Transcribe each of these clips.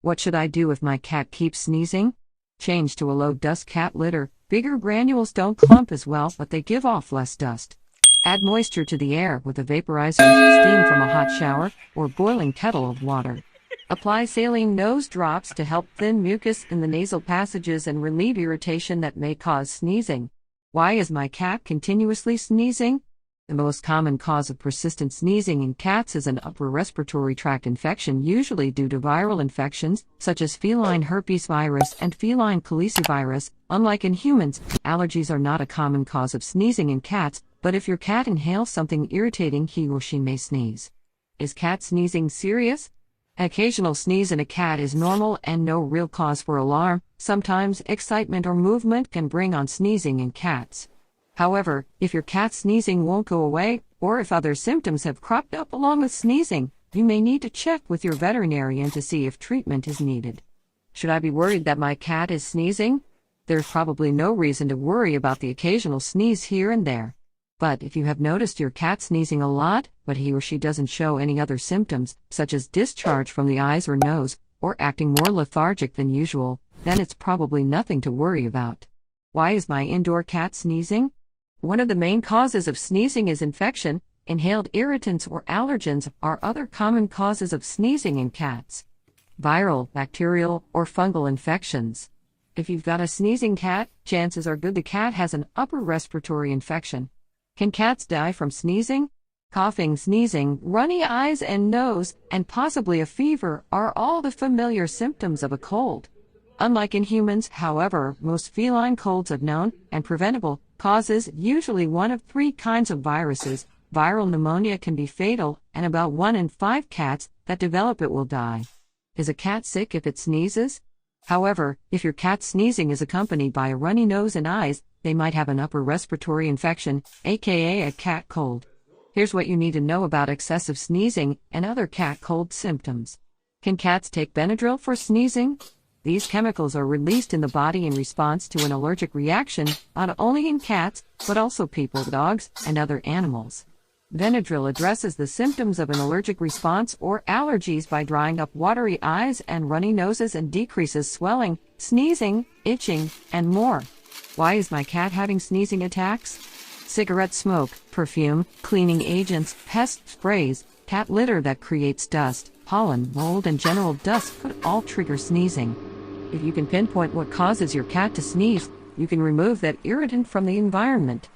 What should I do if my cat keeps sneezing? Change to a low dust cat litter. Bigger granules don't clump as well, but they give off less dust. Add moisture to the air with a vaporizer, steam from a hot shower, or boiling kettle of water. Apply saline nose drops to help thin mucus in the nasal passages and relieve irritation that may cause sneezing. Why is my cat continuously sneezing? The most common cause of persistent sneezing in cats is an upper respiratory tract infection, usually due to viral infections, such as feline herpes virus and feline calicivirus. Unlike in humans, allergies are not a common cause of sneezing in cats, but if your cat inhales something irritating, he or she may sneeze. Is cat sneezing serious? An occasional sneeze in a cat is normal and no real cause for alarm. Sometimes excitement or movement can bring on sneezing in cats. However, if your cat's sneezing won't go away, or if other symptoms have cropped up along with sneezing, you may need to check with your veterinarian to see if treatment is needed. Should I be worried that my cat is sneezing? There's probably no reason to worry about the occasional sneeze here and there. But if you have noticed your cat sneezing a lot, but he or she doesn't show any other symptoms, such as discharge from the eyes or nose, or acting more lethargic than usual, then it's probably nothing to worry about. Why is my indoor cat sneezing? One of the main causes of sneezing is infection. Inhaled irritants or allergens are other common causes of sneezing in cats. Viral, bacterial, or fungal infections. If you've got a sneezing cat, chances are good the cat has an upper respiratory infection. Can cats die from sneezing? Coughing, sneezing, runny eyes and nose, and possibly a fever are all the familiar symptoms of a cold. Unlike in humans, however, most feline colds have known and preventable causes, usually one of three kinds of viruses. Viral pneumonia can be fatal, and about 1 in 5 cats that develop it will die. Is a cat sick if it sneezes? However, if your cat's sneezing is accompanied by a runny nose and eyes, they might have an upper respiratory infection, aka a cat cold. Here's what you need to know about excessive sneezing and other cat cold symptoms. Can cats take Benadryl for sneezing? These chemicals are released in the body in response to an allergic reaction, not only in cats, but also people, dogs, and other animals. Benadryl addresses the symptoms of an allergic response or allergies by drying up watery eyes and runny noses and decreases swelling, sneezing, itching, and more. Why is my cat having sneezing attacks? Cigarette smoke, perfume, cleaning agents, pest sprays, cat litter that creates dust, pollen, mold, and general dust could all trigger sneezing. If you can pinpoint what causes your cat to sneeze, you can remove that irritant from the environment.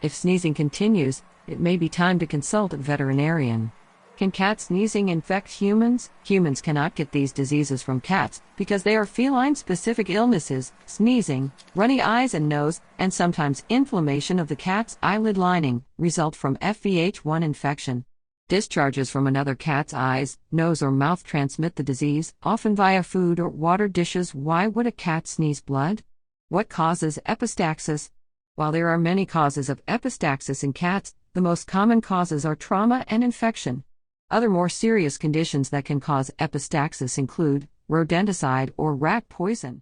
If sneezing continues, it may be time to consult a veterinarian. Can cat sneezing infect humans? Humans cannot get these diseases from cats because they are feline-specific illnesses. Sneezing, runny eyes and nose, and sometimes inflammation of the cat's eyelid lining result from FVH1 infection. Discharges from another cat's eyes, nose, or mouth transmit the disease, often via food or water dishes. Why would a cat sneeze blood? What causes epistaxis? While there are many causes of epistaxis in cats, the most common causes are trauma and infection. Other more serious conditions that can cause epistaxis include rodenticide or rat poison.